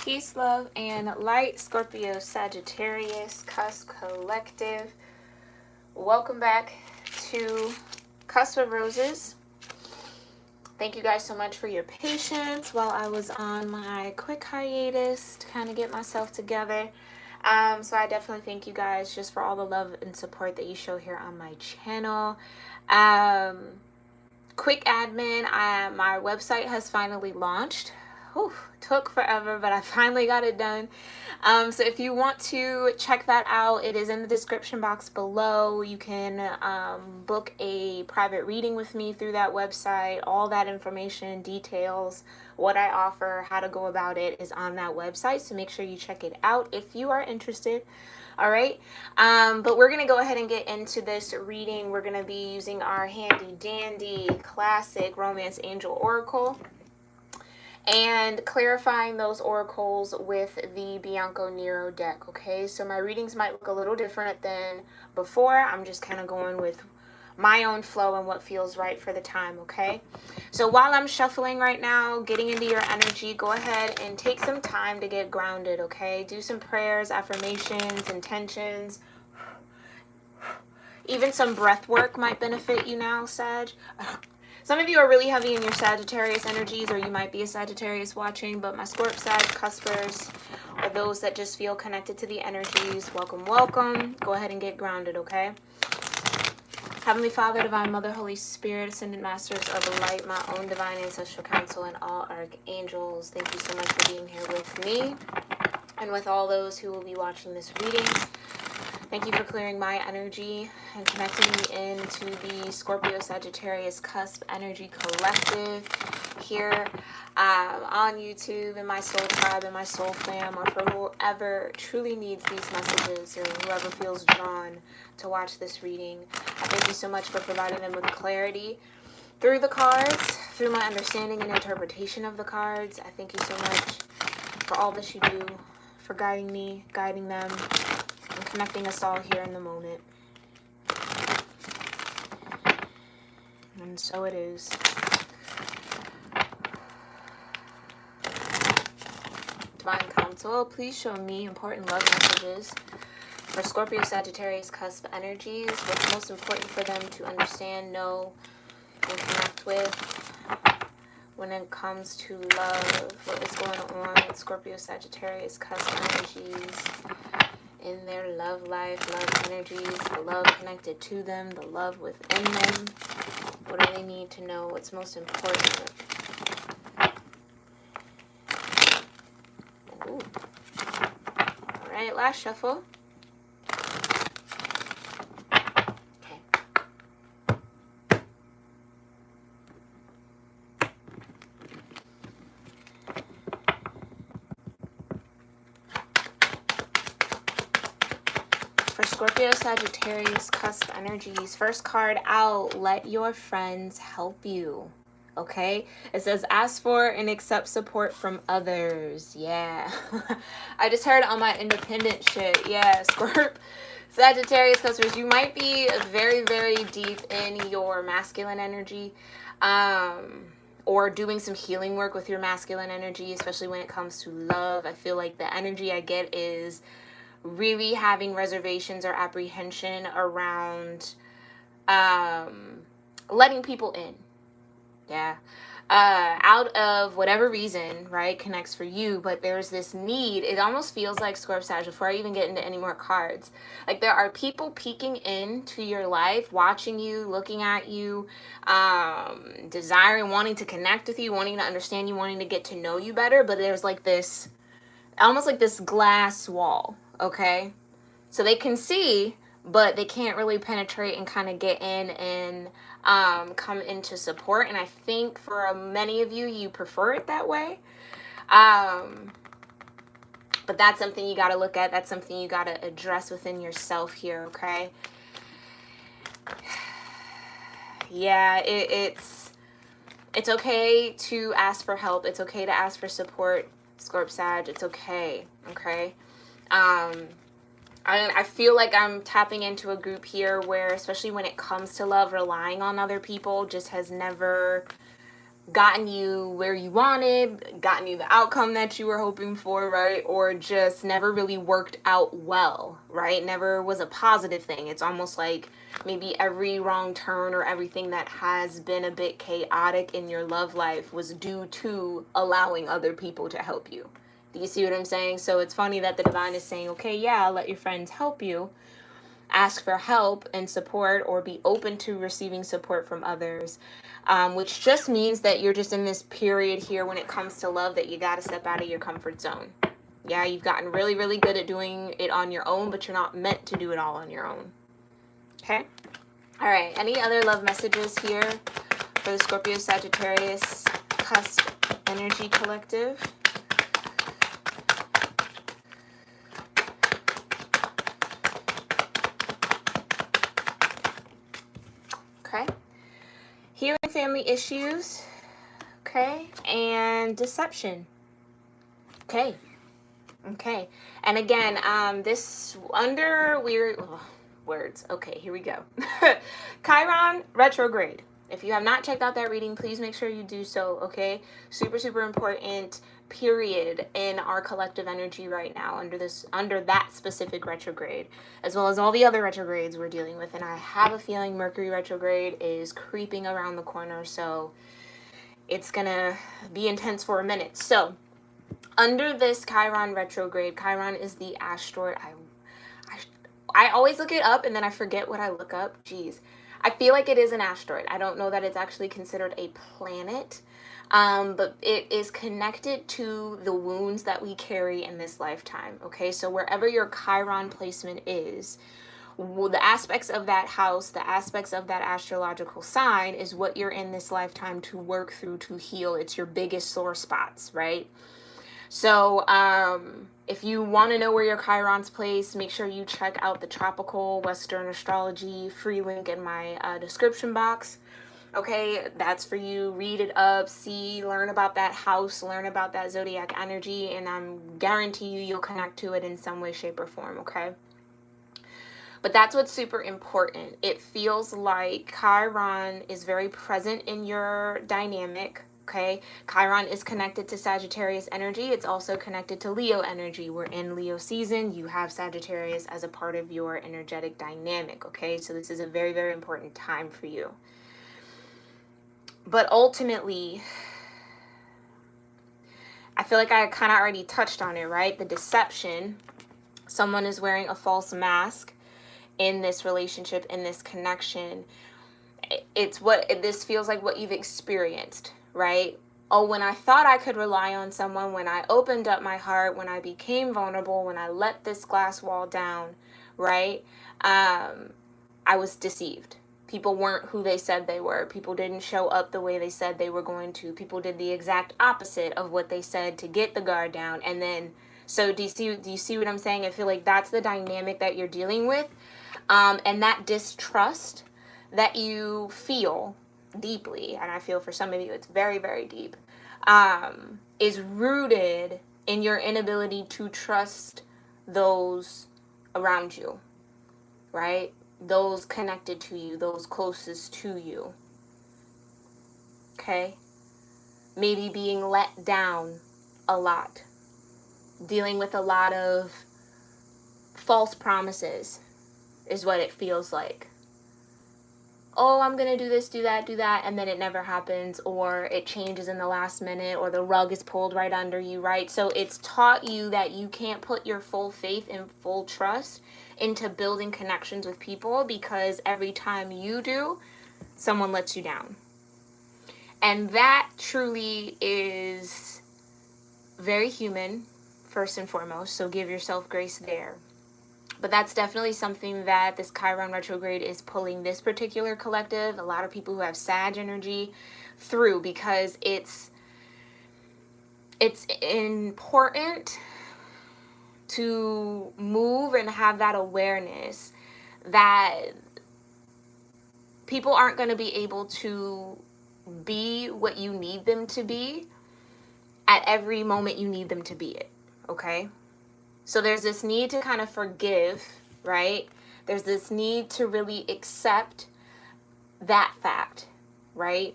Peace, love, and light, Scorpio-Sagittarius, Cusp Collective. Welcome back to Cusp of Roses. Thank you guys so much for your patience while I was on my quick hiatus to kind of get myself together. So I definitely thank you guys just for all the love and support that you show here on my channel. Quick admin, my website has finally launched. Whew, took forever, but I finally got it done. So if you want to check that out, it is in the description box below. You can book a private reading with me through that website. All that information, details, what I offer, how to go about it is on that website. So make sure you check it out if you are interested. All right, but we're gonna go ahead and get into this reading. We're gonna be using our handy dandy classic romance angel oracle and clarifying those oracles with the Bianco Nero deck. Okay, so my readings might look a little different than before. I'm just kind of going with my own flow and what feels right for the time. Okay, so while I'm shuffling right now, getting into your energy, go ahead and take some time to get grounded. Okay, do some prayers, affirmations, intentions. Even some breath work might benefit you now, Sag. Some of you are really heavy in your Sagittarius energies, or you might be a Sagittarius watching, but my Scorp Sag Cuspers, or those that just feel connected to the energies, welcome, welcome. Go ahead and get grounded, okay? Heavenly Father, Divine Mother, Holy Spirit, Ascended Masters of Light, my own Divine Ancestral Council, and all Archangels, thank you so much for being here with me and with all those who will be watching this reading. Thank you for clearing my energy and connecting me into the Scorpio-Sagittarius Cusp Energy Collective here on YouTube, in my soul tribe, and my soul fam, or for whoever truly needs these messages, or whoever feels drawn to watch this reading. I thank you so much for providing them with clarity through the cards, through my understanding and interpretation of the cards. I thank you so much for all that you do, for guiding me, guiding them, and connecting us all here in the moment. And so it is. Divine Council, please show me important love messages for Scorpio Sagittarius Cusp energies. What's most important for them to understand, know, and connect with when it comes to love? What is going on with Scorpio Sagittarius Cusp energies in their love life, love energies, the love connected to them, the love within them? What do they need to know? What's most important? Ooh. All right, last shuffle. Okay. For Scorpio Sagittarius Cusp energies, first card out, let your friends help you. Okay, it says ask for and accept support from others. Yeah. I just heard on my independent shit. Yeah, Scorp Sagittarius customers, you might be very, very deep in your masculine energy, or doing some healing work with your masculine energy, especially when it comes to love. I feel like the energy I get is really having reservations or apprehension around letting people in. Yeah. Out of whatever reason, right, connects for you, but there's this need. It almost feels like Scorp Sag, before I even get into any more cards, like there are people peeking into your life, watching you, looking at you, desiring, wanting to connect with you, wanting to understand you, wanting to get to know you better, but there's like this, almost like this glass wall, okay? So they can see, but they can't really penetrate and kind of get in and come into support. And I think for many of you, you prefer it that way. But that's something you got to look at. That's something you got to address within yourself here, okay? Yeah, it's okay to ask for help. It's okay to ask for support, Scorp Sag. It's okay, okay? I feel like I'm tapping into a group here where, especially when it comes to love, relying on other people just has never gotten you where you wanted, gotten you the outcome that you were hoping for, right? Or just never really worked out well, right? Never was a positive thing. It's almost like maybe every wrong turn or everything that has been a bit chaotic in your love life was due to allowing other people to help you. Do you see what I'm saying? So it's funny that the divine is saying, okay, yeah, let your friends help you. Ask for help and support, or be open to receiving support from others, which just means that you're just in this period here when it comes to love that you got to step out of your comfort zone. Yeah, you've gotten really, really good at doing it on your own, but you're not meant to do it all on your own. Okay? All right, any other love messages here for the Scorpio-Sagittarius cusp energy collective? Okay. Healing family issues. Okay. And deception. Okay. Okay. And again, this under weird words. Okay, here we go. Chiron retrograde. If you have not checked out that reading, please make sure you do so, okay? Super, super important period in our collective energy right now under that specific retrograde, as well as all the other retrogrades we're dealing with. And I have a feeling Mercury retrograde is creeping around the corner, so it's gonna be intense for a minute. So under this Chiron retrograde, Chiron is the asteroid. I always look it up and then I forget what I look up. Jeez. I feel like it is an asteroid. I don't know that it's actually considered a planet, but it is connected to the wounds that we carry in this lifetime, okay? So wherever your Chiron placement is, the aspects of that house, the aspects of that astrological sign is what you're in this lifetime to work through, to heal. It's your biggest sore spots, right? So if you want to know where your Chiron's placed, make sure you check out the Tropical Western Astrology free link in my description box. Okay, that's for you. Read it up, see, learn about that house, learn about that zodiac energy, and I'm guarantee you'll connect to it in some way, shape, or form, okay? But that's what's super important. It feels like Chiron is very present in your dynamic. Okay, Chiron is connected to Sagittarius energy. It's also connected to Leo energy. We're in Leo season. You have Sagittarius as a part of your energetic dynamic. Okay, so this is a very, very important time for you. But ultimately, I feel like I kind of already touched on it, right? The deception. Someone is wearing a false mask in this relationship, in this connection. It's what this feels like what you've experienced, right? Oh, when I thought I could rely on someone, when I opened up my heart, when I became vulnerable, when I let this glass wall down, right? I was deceived. People weren't who they said they were. People didn't show up the way they said they were going to. People did the exact opposite of what they said to get the guard down. And then, so do you see what I'm saying? I feel like that's the dynamic that you're dealing with. And that distrust that you feel deeply, and I feel for some of you it's very, very deep, is rooted in your inability to trust those around you, right? Those connected to you, those closest to you. Okay? Maybe being let down a lot, dealing with a lot of false promises is what it feels like. Oh, I'm going to do this, do that, and then it never happens, or it changes in the last minute, or the rug is pulled right under you, right? So it's taught you that you can't put your full faith and full trust into building connections with people, because every time you do, someone lets you down. And that truly is very human, first and foremost, so give yourself grace there. But that's definitely something that this Chiron retrograde is pulling this particular collective, a lot of people who have Sag energy, through, because it's important to move and have that awareness that people aren't going to be able to be what you need them to be at every moment you need them to be it, okay? So there's this need to kind of forgive, right? There's this need to really accept that fact, right?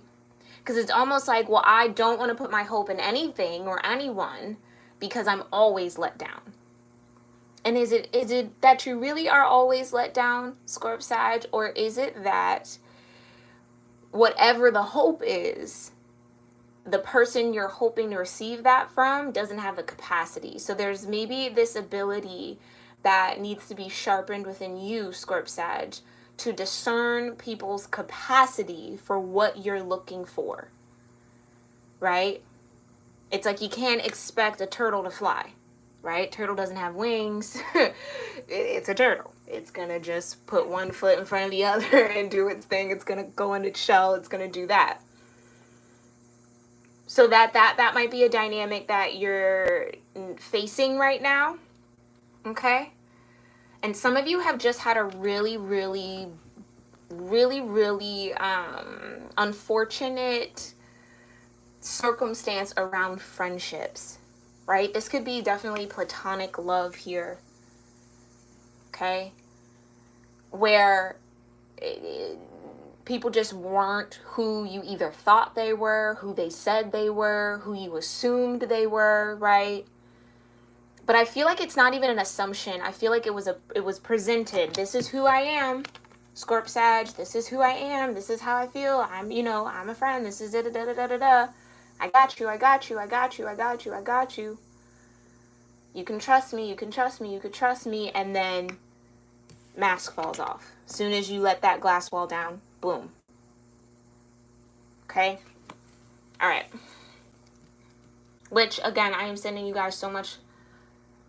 Because it's almost like, well, I don't want to put my hope in anything or anyone because I'm always let down. And is it that you really are always let down, Scorp Sag, or is it that whatever the hope is, the person you're hoping to receive that from doesn't have the capacity? So there's maybe this ability that needs to be sharpened within you, Scorp Sag, to discern people's capacity for what you're looking for, right? It's like you can't expect a turtle to fly, right? Turtle doesn't have wings. It's a turtle. It's going to just put one foot in front of the other and do its thing. It's going to go in its shell. It's going to do that. So that might be a dynamic that you're facing right now, okay? And some of you have just had a really unfortunate circumstance around friendships, right? This could be definitely platonic love here, okay? Where people just weren't who you either thought they were, who they said they were, who you assumed they were, right? But I feel like it's not even an assumption. I feel like it was presented. This is who I am, Scorp Sag. This is who I am. This is how I feel. I'm a friend. This is da-da-da-da-da-da. I got you. I got you. I got you. I got you. I got you. You can trust me. You can trust me. You can trust me. And then mask falls off. As soon as you let that glass wall down, boom. Okay? All right. Which, again, I am sending you guys so much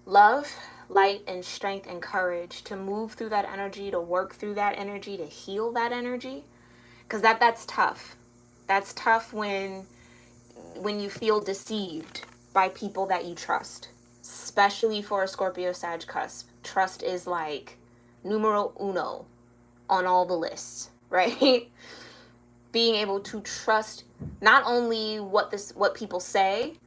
love, light, and strength and courage to move through that energy, to work through that energy, to heal that energy. Because that's tough. That's tough when you feel deceived by people that you trust. Especially for a Scorpio-Sag cusp. Trust is like numero uno on all the lists, right? Being able to trust not only what people say,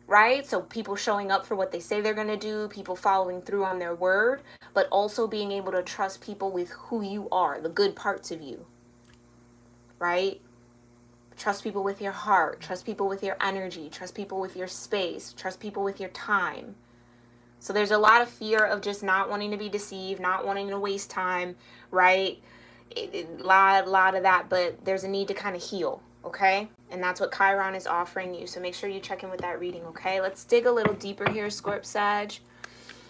right? So people showing up for what they say they're going to do, people following through on their word, but also being able to trust people with who you are, the good parts of you, right? Trust people with your heart, trust people with your energy, trust people with your space, trust people with your time. So there's a lot of fear of just not wanting to be deceived, not wanting to waste time, right? A lot of that, but there's a need to kind of heal, okay? And that's what Chiron is offering you. So make sure you check in with that reading, okay? Let's dig a little deeper here, Scorp Sag.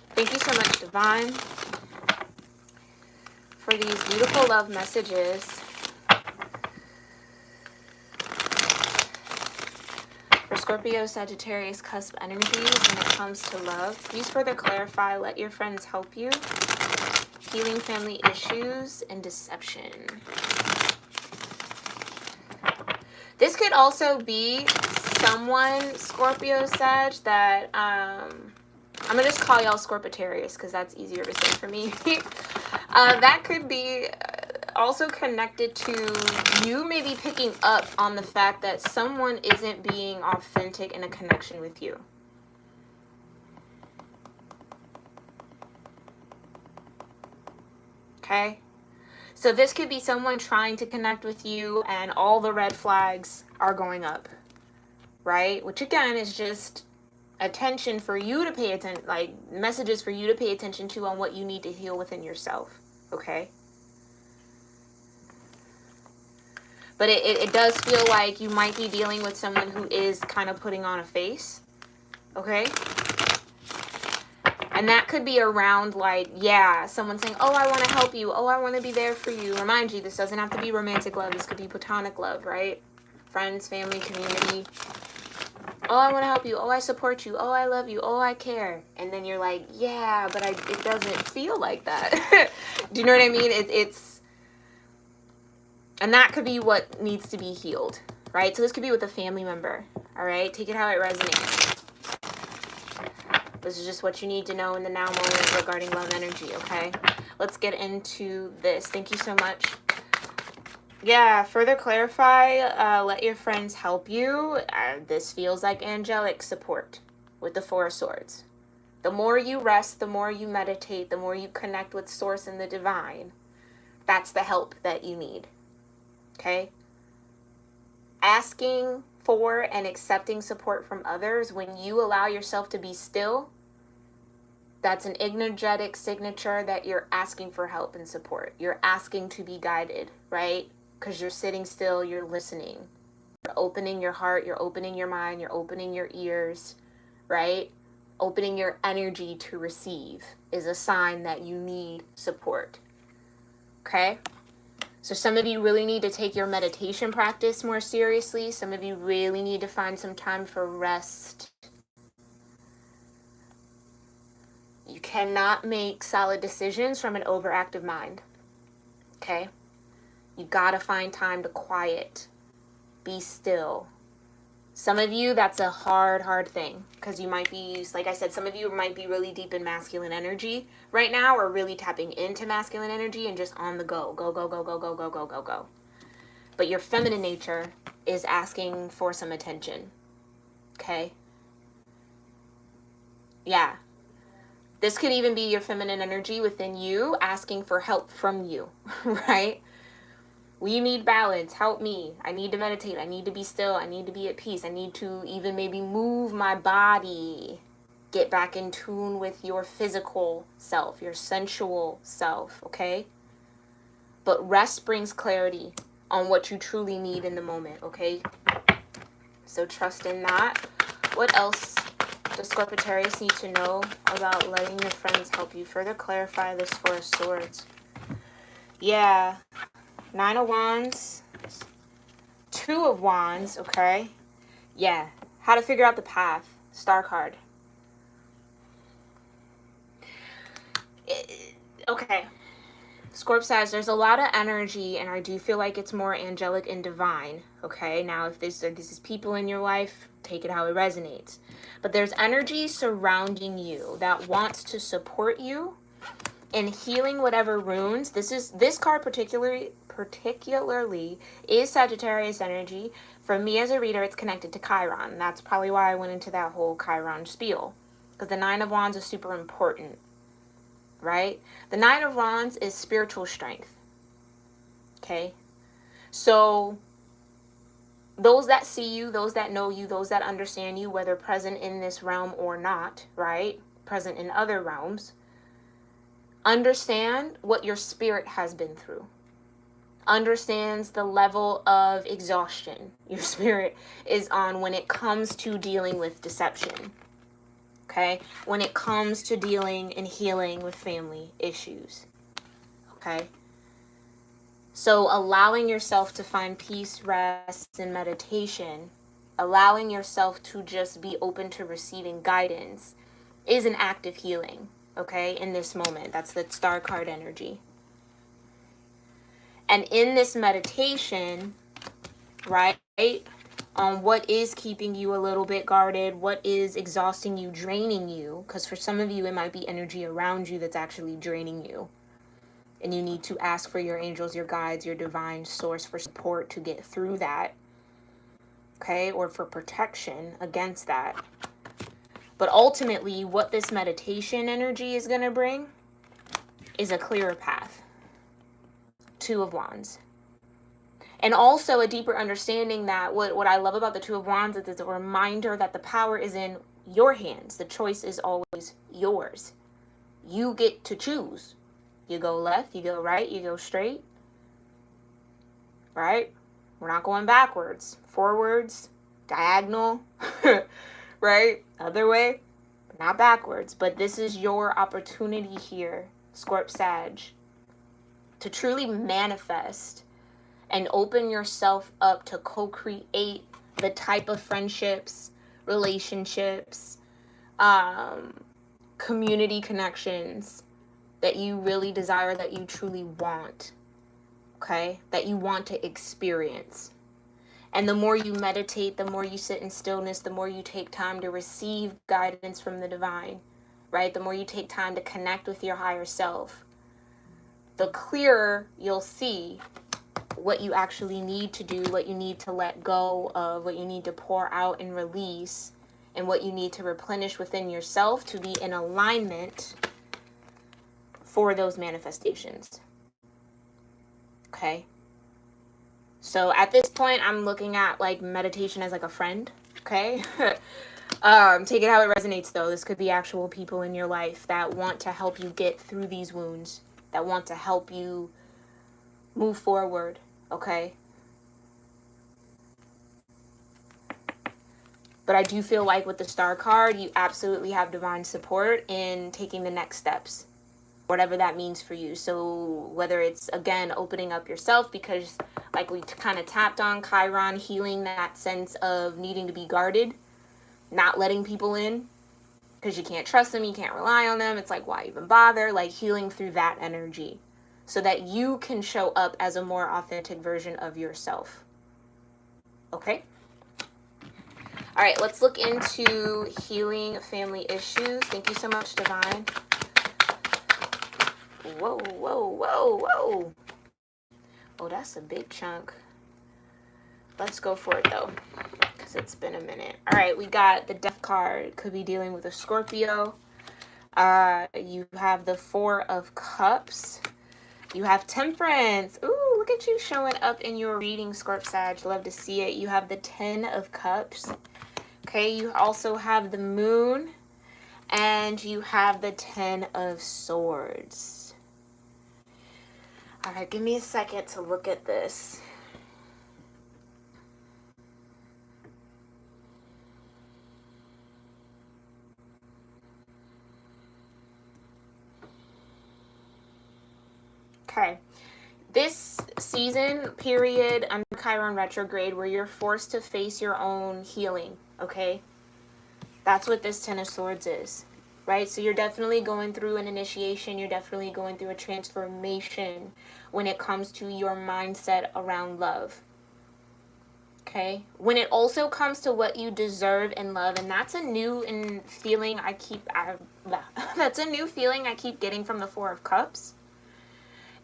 Thank you so much, Divine, for these beautiful love messages. For Scorpio, Sagittarius, cusp energies when it comes to love. Please further clarify, let your friends help you. Healing family issues and deception. This could also be someone, Scorpio Sag, that I'm gonna just call y'all Scorpitarius because that's easier to say for me. That could be also connected to you maybe picking up on the fact that someone isn't being authentic in a connection with you. Okay? So this could be someone trying to connect with you and all the red flags are going up, right? Which again is just attention for you to pay attention, like messages for you to pay attention to on what you need to heal within yourself, okay? But it does feel like you might be dealing with someone who is kind of putting on a face, okay? And that could be around like, yeah, someone saying, oh, I want to help you. Oh, I want to be there for you. Remind you, this doesn't have to be romantic love. This could be platonic love, right? Friends, family, community. Oh, I want to help you. Oh, I support you. Oh, I love you. Oh, I care. And then you're like, yeah, but it doesn't feel like that. Do you know what I mean? And that could be what needs to be healed, right? So this could be with a family member, all right? Take it how it resonates. This is just what you need to know in the now moment regarding love energy, okay? Let's get into this. Thank you so much. Yeah, further clarify, let your friends help you. This feels like angelic support with the Four of Swords. The more you rest, the more you meditate, the more you connect with Source and the Divine, that's the help that you need. Okay? asking for and accepting support from others, when you allow yourself to be still, that's an energetic signature that you're asking for help and support. You're asking to be guided, right? Because you're sitting still, you're listening. You're opening your heart, you're opening your mind, you're opening your ears, right? Opening your energy to receive is a sign that you need support. Okay? So some of you really need to take your meditation practice more seriously. Some of you really need to find some time for rest. You cannot make solid decisions from an overactive mind. Okay? You gotta find time to quiet. Be still. Some of you, that's a hard thing, because you might be, like I said, some of you might be really deep in masculine energy right now, or really tapping into masculine energy and just on the go. Go, go, go, go, go, go, go, go, go. But your feminine nature is asking for some attention. Okay? Yeah. This could even be your feminine energy within you asking for help from you, right? We need balance. Help me. I need to meditate. I need to be still. I need to be at peace. I need to even maybe move my body. Get back in tune with your physical self, your sensual self, okay? But rest brings clarity on what you truly need in the moment, okay? So trust in that. What else does Scorpio-Sagittarius need to know about letting your friends help you further clarify this Four of Swords? Yeah. Nine of Wands, Two of Wands, okay? Yeah, how to figure out the path, Star card. Okay, Scorpio-Sagittarius, there's a lot of energy, and I do feel like it's more angelic and divine, okay? Now, if this is people in your life, take it how it resonates. But there's energy surrounding you that wants to support you in healing whatever wounds. This card particularly is Sagittarius energy. For me as a reader, it's connected to Chiron. That's probably why I went into that whole Chiron spiel, because the Nine of Wands is super important, right? The Nine of Wands is spiritual strength. Okay, so those that see you, those that know you, those that understand you, whether present in this realm or not, right? Present in other realms, understand what your spirit has been through. Understands the level of exhaustion your spirit is on when it comes to dealing with deception. Okay? When it comes to dealing and healing with family issues. Okay? So allowing yourself to find peace, rest, and meditation, allowing yourself to just be open to receiving guidance is an act of healing. Okay, in this moment. That's the Star card energy. And in this meditation, right, on what is keeping you a little bit guarded, what is exhausting you, draining you, because for some of you, it might be energy around you that's actually draining you. And you need to ask for your angels, your guides, your divine source for support to get through that. Okay, or for protection against that. But ultimately, what this meditation energy is going to bring is a clearer path. Two of Wands. And also a deeper understanding that what I love about the Two of Wands is it's a reminder that the power is in your hands. The choice is always yours. You get to choose. You go left, you go right, you go straight. Right? We're not going backwards. Forwards, diagonal. Right? Other way, not backwards. But this is your opportunity here, Scorp-Sag, to truly manifest and open yourself up to co-create the type of friendships, relationships, community connections that you really desire, that you truly want, okay? That you want to experience. And the more you meditate, the more you sit in stillness, the more you take time to receive guidance from the divine, right? The more you take time to connect with your higher self, the clearer you'll see what you actually need to do, what you need to let go of, what you need to pour out and release, and what you need to replenish within yourself to be in alignment for those manifestations. Okay? So at this point, I'm looking at like meditation as like a friend, okay? Take it how it resonates though. This could be actual people in your life that want to help you get through these wounds, that want to help you move forward, okay? But I do feel like with the Star card, you absolutely have divine support in taking the next steps, whatever that means for you. So whether it's, again, opening up yourself, because like we kind of tapped on Chiron, healing that sense of needing to be guarded, not letting people in because you can't trust them, you can't rely on them. It's like, why even bother? Like healing through that energy so that you can show up as a more authentic version of yourself. Okay? All right, let's look into healing family issues. Thank you so much, Divine. Whoa, whoa, whoa, whoa. Oh, that's a big chunk. Let's go for it, though, because it's been a minute. All right, we got the Death card. Could be dealing with a Scorpio. You have the Four of Cups. You have Temperance. Ooh, look at you showing up in your reading, Scorp Sag. Love to see it. You have the Ten of Cups. Okay, you also have the Moon. And you have the Ten of Swords. All right, give me a second to look at this. Okay. This season period under Chiron retrograde where you're forced to face your own healing, okay? That's what this Ten of Swords is, right? So you're definitely going through an initiation. You're definitely going through a transformation when it comes to your mindset around love, okay? When it also comes to what you deserve in love, and that's a new feeling I keep, that's a new feeling I keep getting from the Four of Cups.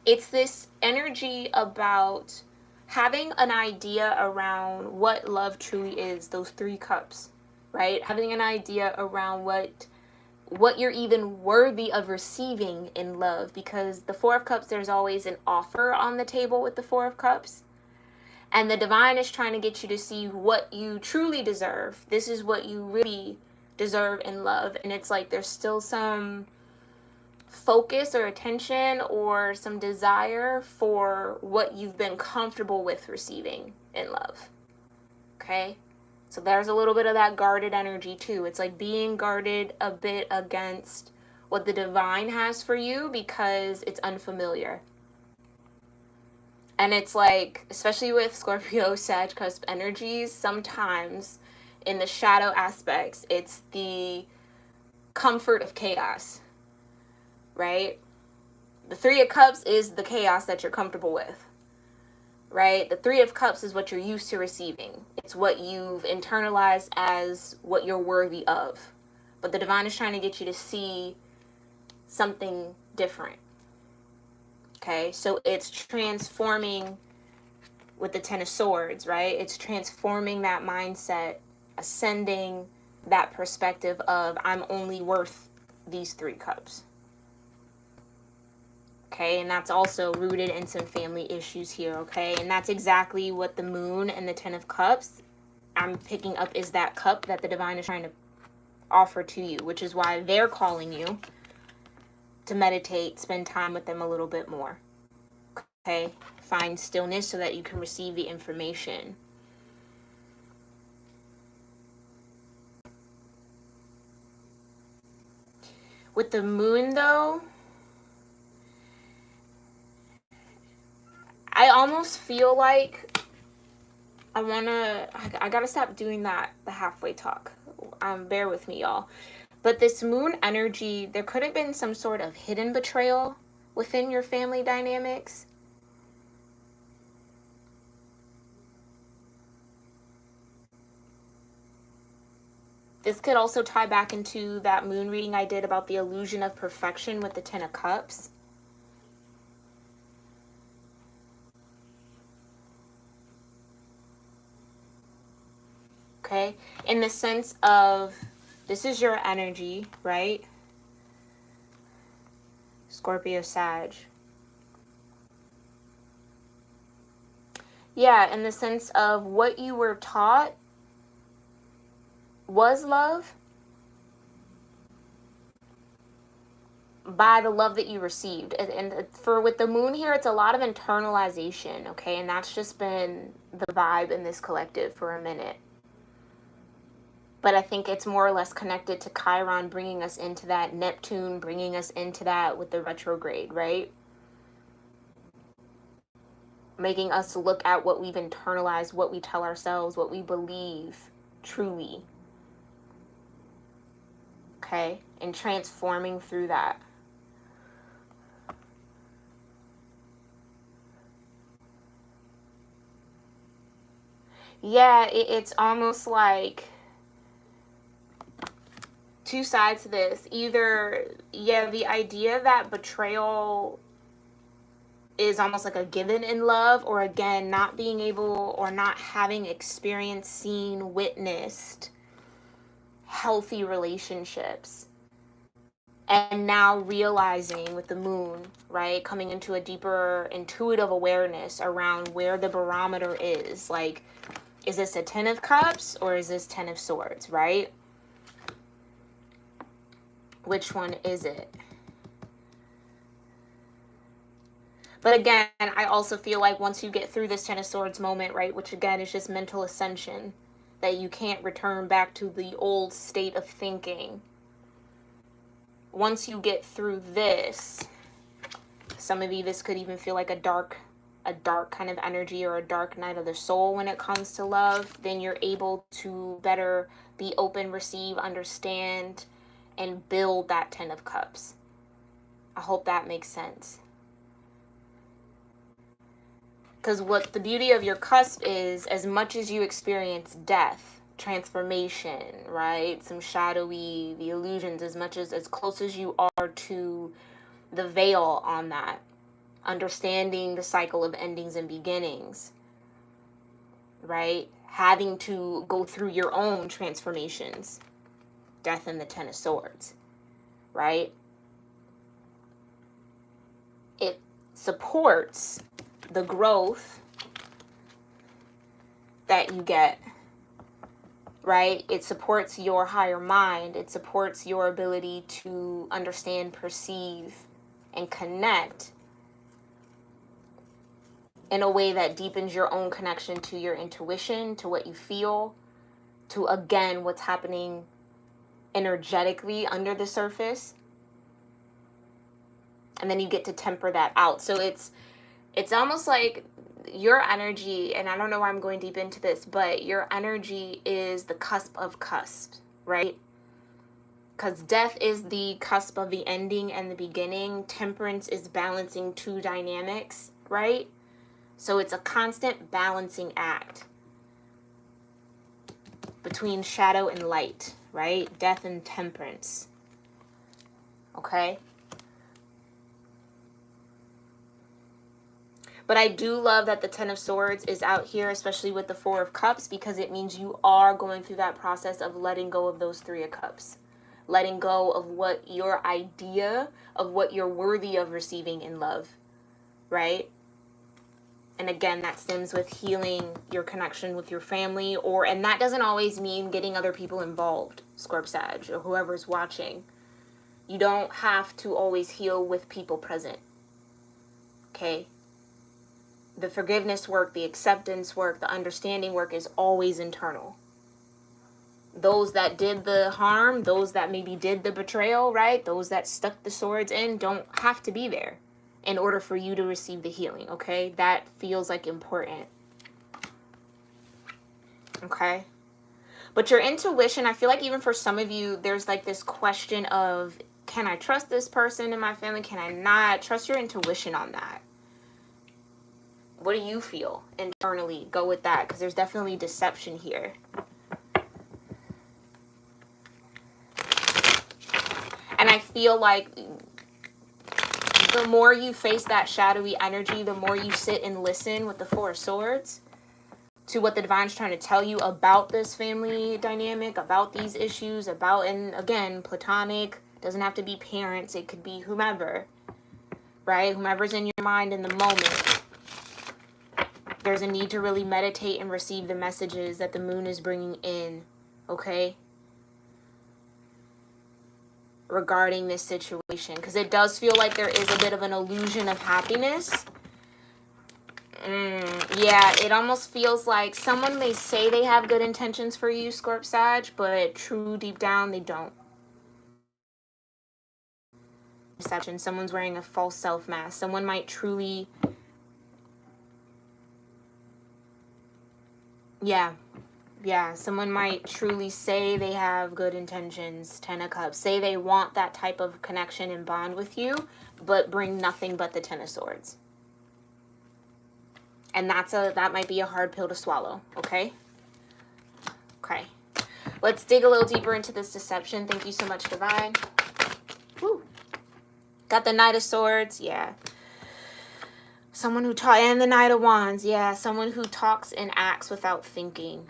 It's this energy about having an idea around what love truly is, those three cups, right? Having an idea around what you're even worthy of receiving in love, because the Four of Cups, there's always an offer on the table with the Four of Cups. And the divine is trying to get you to see what you truly deserve. This is what you really deserve in love. And it's like there's still some focus or attention or some desire for what you've been comfortable with receiving in love. Okay? So there's a little bit of that guarded energy too. It's like being guarded a bit against what the divine has for you because it's unfamiliar. And it's like, especially with Scorpio, Sag, cusp energies, sometimes in the shadow aspects, it's the comfort of chaos, right? The Three of Cups is the chaos that you're comfortable with, right? The Three of Cups is what you're used to receiving. It's what you've internalized as what you're worthy of. But the divine is trying to get you to see something different. Okay, so it's transforming with the Ten of Swords, right? It's transforming that mindset, ascending that perspective of I'm only worth these three cups. Okay, and that's also rooted in some family issues here, okay? And that's exactly what the Moon and the Ten of Cups I'm picking up is that cup that the divine is trying to offer to you, which is why they're calling you to meditate, spend time with them a little bit more. Okay, find stillness so that you can receive the information. With the Moon, though, I almost feel like I gotta stop doing that, the halfway talk. Bear with me, y'all. But this Moon energy, there could have been some sort of hidden betrayal within your family dynamics. This could also tie back into that Moon reading I did about the illusion of perfection with the Ten of Cups. Okay, in the sense of this is your energy, right? Scorpio, Sag. Yeah, in the sense of what you were taught was love by the love that you received. And for with the moon here, it's a lot of internalization, okay? And that's just been the vibe in this collective for a minute. But I think it's more or less connected to Chiron bringing us into that, Neptune bringing us into that with the retrograde, right? Making us look at what we've internalized, what we tell ourselves, what we believe truly. Okay? And transforming through that. Yeah, it's almost like two sides to this. Either, yeah, the idea that betrayal is almost like a given in love, or again, not being able or not having experienced, seen, witnessed healthy relationships. And now realizing with the moon, right, coming into a deeper intuitive awareness around where the barometer is. Like, is this a 10 of cups or is this 10 of swords, right? Which one is it? But again, I also feel like once you get through this 10 of swords moment, right, which again is just mental ascension, that you can't return back to the old state of thinking. Once you get through this, some of you, this could even feel like a dark kind of energy or a dark night of the soul when it comes to love. Then you're able to better be open, receive, understand, and build that 10 of cups. I hope that makes sense. Because what the beauty of your cusp is, as much as you experience death, transformation, right, some shadowy, the illusions, as close as you are to the veil on that, understanding the cycle of endings and beginnings, right, having to go through your own transformations, death and the 10 of swords, right, it supports the growth that you get, right? It supports your higher mind. It supports your ability to understand, perceive, and connect in a way that deepens your own connection to your intuition, to what you feel, to, again, what's happening energetically under the surface. And then you get to temper that out. So it's almost like your energy, and I don't know why I'm going deep into this, but your energy is the cusp of cusps, right? Because death is the cusp of the ending and the beginning. Temperance is balancing two dynamics, right? So it's a constant balancing act between shadow and light, right? Death and temperance. Okay? But I do love that the 10 of swords is out here, especially with the 4 of cups, because it means you are going through that process of letting go of those 3 of cups. Letting go of what your idea of what you're worthy of receiving in love, right? And again, that stems with healing your connection with your family, and that doesn't always mean getting other people involved, Scorp-Sag, or whoever's watching. You don't have to always heal with people present, okay? The forgiveness work, the acceptance work, the understanding work is always internal. Those that did the harm, those that maybe did the betrayal, right? Those that stuck the swords in don't have to be there in order for you to receive the healing, okay? That feels like important. Okay? But your intuition, I feel like even for some of you, there's like this question of, can I trust this person in my family? Can I not? Trust your intuition on that. What do you feel internally? Go with that, because there's definitely deception here. And I feel like the more you face that shadowy energy, the more you sit and listen with the 4 of swords to what the divine's trying to tell you about this family dynamic, about these issues, about, and again, platonic, doesn't have to be parents, it could be whomever, right? Whomever's in your mind in the moment. There's a need to really meditate and receive the messages that the moon is bringing in, okay? Regarding this situation. Because it does feel like there is a bit of an illusion of happiness. Yeah, it almost feels like someone may say they have good intentions for you, Scorp-Sag, but true deep down, they don't. Deception. Someone's wearing a false self mask. Someone might truly... Yeah, someone might truly say they have good intentions, Ten of Cups. Say they want that type of connection and bond with you, but bring nothing but the Ten of Swords. And that might be a hard pill to swallow, okay? Okay. Let's dig a little deeper into this deception. Thank you so much, Divine. Woo. Got the Knight of Swords, yeah. Someone who talks, and the Knight of Wands, yeah. Someone who talks and acts without thinking.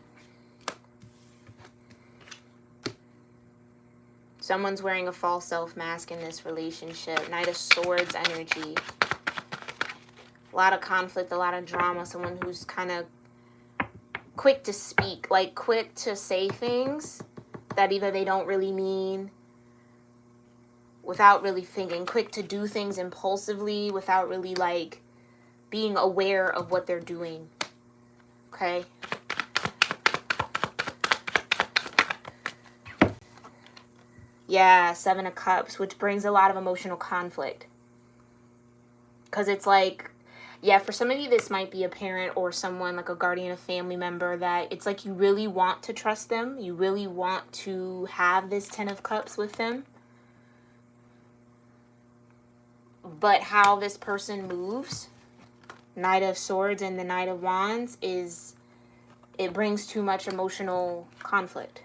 Someone's wearing a false self mask in this relationship. Knight of Swords energy. A lot of conflict, a lot of drama. Someone who's kind of quick to speak, like quick to say things that either they don't really mean without really thinking. Quick to do things impulsively without really like being aware of what they're doing. Okay. Yeah, Seven of Cups, which brings a lot of emotional conflict. Because it's like, yeah, for some of you, this might be a parent or someone like a guardian, a family member that it's like you really want to trust them. You really want to have this Ten of Cups with them. But how this person moves, Knight of Swords and the Knight of Wands, is it brings too much emotional conflict.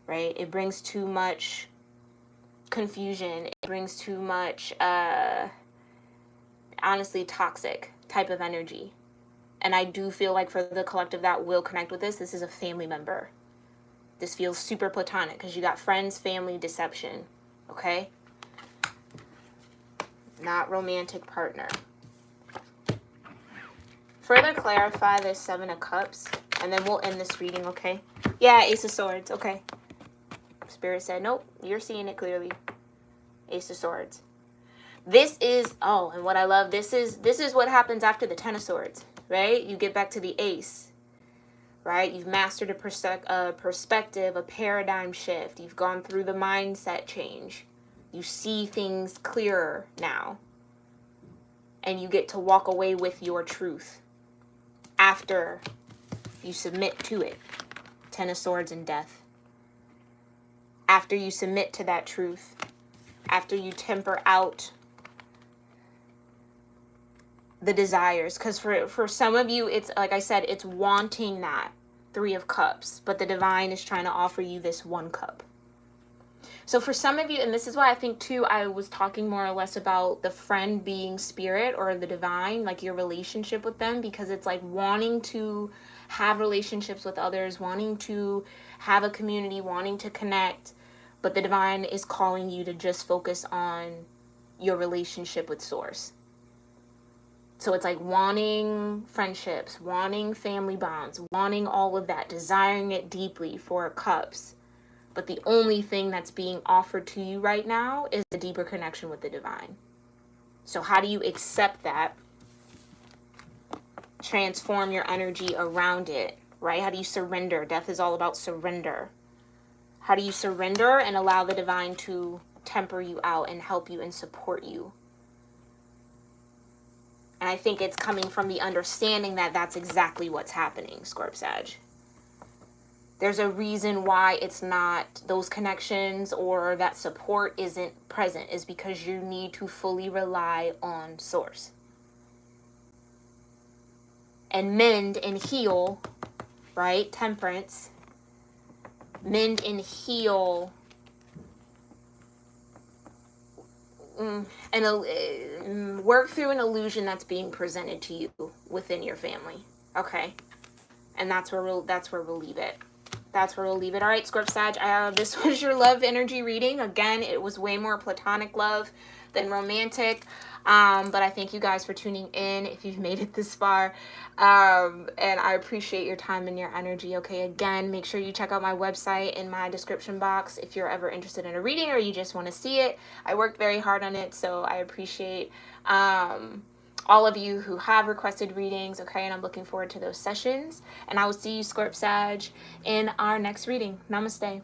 Right? It brings too much confusion. It brings too much, honestly, toxic type of energy. And I do feel like for the collective that will connect with this is a family member. This feels super platonic because you got friends, family, deception. Okay? Not romantic partner. Further clarify this Seven of Cups, and then we'll end this reading, okay? Yeah, Ace of Swords, okay. Spirit said, nope, you're seeing it clearly. Ace of Swords. This is, oh, and what I love, this is what happens after the Ten of Swords, right? You get back to the Ace, right? You've mastered a perspective, a paradigm shift. You've gone through the mindset change. You see things clearer now. And you get to walk away with your truth after you submit to it. Ten of Swords and Death. After you submit to that truth, after you temper out the desires. Because for some of you, it's like I said, it's wanting that Three of Cups. But the divine is trying to offer you this one cup. So for some of you, and this is why I think too, I was talking more or less about the friend being spirit or the divine, like your relationship with them. Because it's like wanting to have relationships with others, wanting to have a community, wanting to connect. But the divine is calling you to just focus on your relationship with Source. So it's like wanting friendships, wanting family bonds, wanting all of that, desiring it deeply for Cups. But the only thing that's being offered to you right now is a deeper connection with the divine. So how do you accept that? Transform your energy around it, right? How do you surrender? Death is all about surrender. How do you surrender and allow the divine to temper you out and help you and support you? And I think it's coming from the understanding that that's exactly what's happening, Scorp-Sag. There's a reason why it's not those connections or that support isn't present, is because you need to fully rely on Source. And mend and heal, right? Temperance. Mend and heal and work through an illusion that's being presented to you within your family. Okay. And that's where we'll leave it. that's where we'll leave it. All right, Scorp Sag, this was your love energy reading. Again, it was way more platonic love than romantic. But I thank you guys for tuning in if you've made it this far. And I appreciate your time and your energy. Okay, again, make sure you check out my website in my description box if you're ever interested in a reading or you just want to see it. I worked very hard on it, so I appreciate all of you who have requested readings. Okay, and I'm looking forward to those sessions. And I will see you, Scorp Sag, in our next reading. Namaste.